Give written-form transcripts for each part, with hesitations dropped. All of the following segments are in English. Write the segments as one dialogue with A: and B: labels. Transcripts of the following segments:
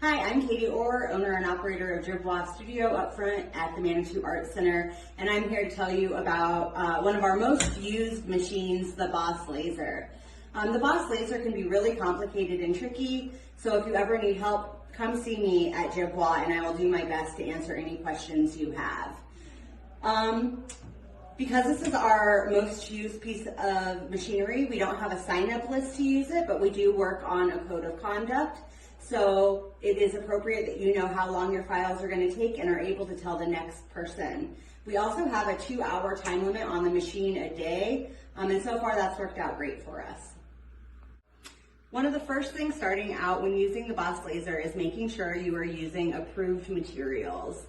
A: Hi, I'm Katie Orr, owner and operator of Jerbois Studio up front at the Manitou Art Center, and I'm here to tell you about one of our most used machines, the Boss Laser. The Boss Laser can be really complicated and tricky, so if you ever need help, come see me at Jerbois and I will do my best to answer any questions you have. Because this is our most used piece of machinery, we don't have a sign-up list to use it, but we do work on a code of conduct. So it is appropriate that you know how long your files are going to take and are able to tell the next person. We also have a 2-hour time limit on the machine a day, and so far that's worked out great for us. One of the first things starting out when using the Boss Laser is making sure you are using approved materials.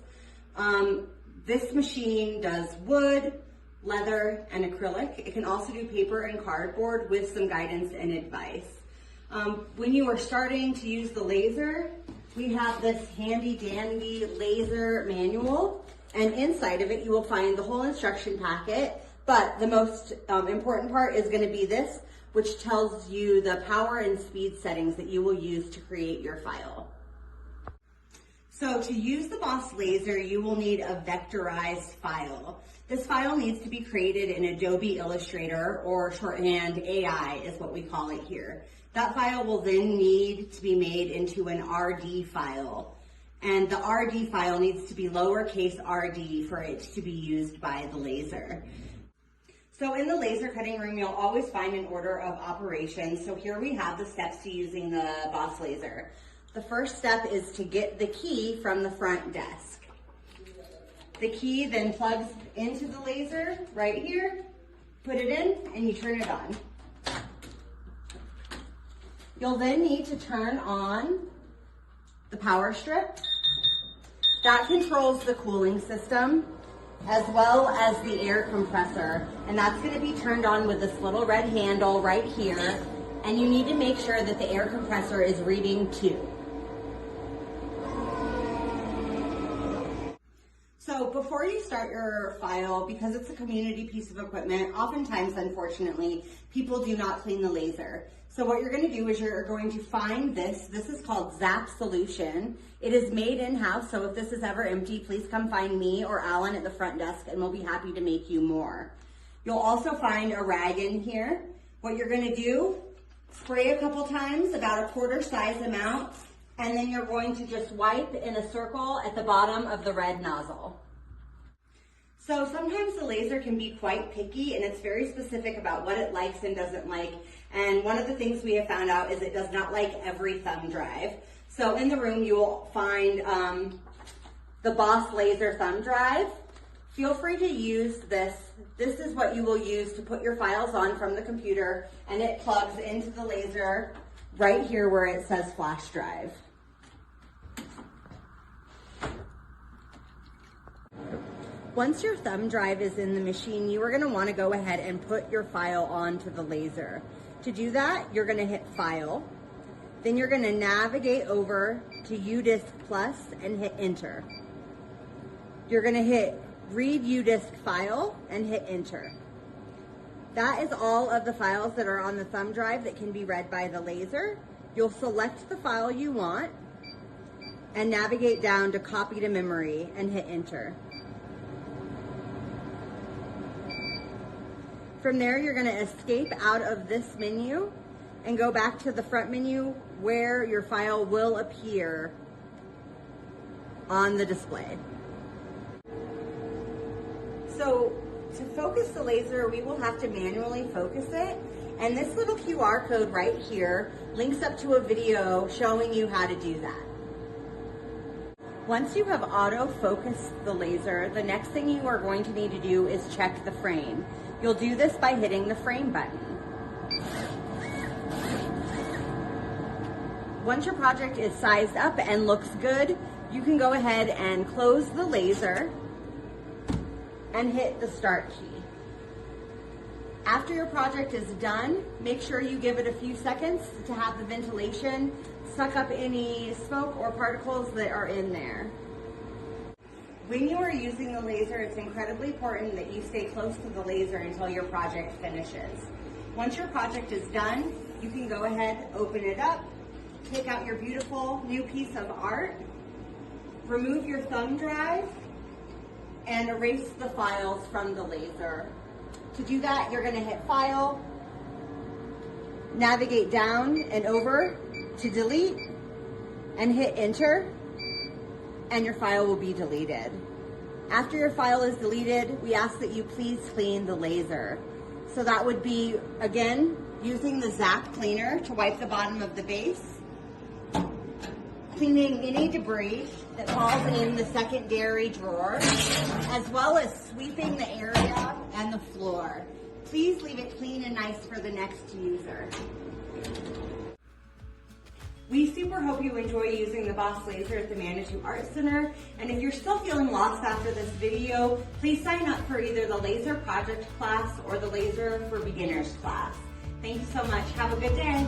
A: This machine does wood, leather, and acrylic. It can also do paper and cardboard with some guidance and advice. When you are starting to use the laser, we have this handy dandy laser manual, and inside of it you will find the whole instruction packet, but the most important part is going to be this, which tells you the power and speed settings that you will use to create your file. So to use the Boss Laser, you will need a vectorized file. This file needs to be created in Adobe Illustrator, or shorthand AI is what we call it here. That file will then need to be made into an RD file. And the RD file needs to be lowercase rd for it to be used by the laser. So in the laser cutting room, you'll always find an order of operations. So here we have the steps to using the Boss Laser. The first step is to get the key from the front desk. The key then plugs into the laser right here, put it in, and you turn it on. You'll then need to turn on the power strip. That controls the cooling system as well as the air compressor, and that's going to be turned on with this little red handle right here, and you need to make sure that the air compressor is reading 2. So before you start your file, because it's a community piece of equipment, oftentimes, unfortunately, people do not clean the laser. So what you're going to do is you're going to find this is called Zap Solution. It is made in-house, so if this is ever empty, please come find me or Alan at the front desk and we'll be happy to make you more. You'll also find a rag in here. What you're going to do, spray a couple times, about a quarter size amount, and then you're going to just wipe in a circle at the bottom of the red nozzle. So sometimes the laser can be quite picky, and it's very specific about what it likes and doesn't like. And one of the things we have found out is it does not like every thumb drive. So in the room you will find the Boss Laser thumb drive. Feel free to use this. This is what you will use to put your files on from the computer, and it plugs into the laser right here where it says flash drive. Once your thumb drive is in the machine, you are going to want to go ahead and put your file onto the laser. To do that, you're going to hit File. Then you're going to navigate over to UDisk Plus and hit Enter. You're going to hit Read UDisk File and hit Enter. That is all of the files that are on the thumb drive that can be read by the laser. You'll select the file you want and navigate down to Copy to Memory and hit Enter. From there, you're going to escape out of this menu and go back to the front menu where your file will appear on the display. So to focus the laser, we will have to manually focus it, and this little QR code right here links up to a video showing you how to do that. Once you have auto-focused the laser, the next thing you are going to need to do is check the frame. You'll do this by hitting the frame button. Once your project is sized up and looks good, you can go ahead and close the laser and hit the Start key. After your project is done, make sure you give it a few seconds to have the ventilation suck up any smoke or particles that are in there. When you are using the laser, it's incredibly important that you stay close to the laser until your project finishes. Once your project is done, you can go ahead, open it up, take out your beautiful new piece of art, remove your thumb drive, and erase the files from the laser. To do that, you're gonna hit File, navigate down and over to delete, and hit Enter, and your file will be deleted. After your file is deleted, we ask that you please clean the laser. So that would be, again, using the Zap cleaner to wipe the bottom of the base, cleaning any debris that falls in the secondary drawer, as well as sweeping the area and the floor. Please leave it clean and nice for the next user. We super hope you enjoy using the Boss Laser at the Manitou Art Center. And if you're still feeling lost after this video, please sign up for either the Laser Project class or the Laser for Beginners class. Thank you so much. Have a good day.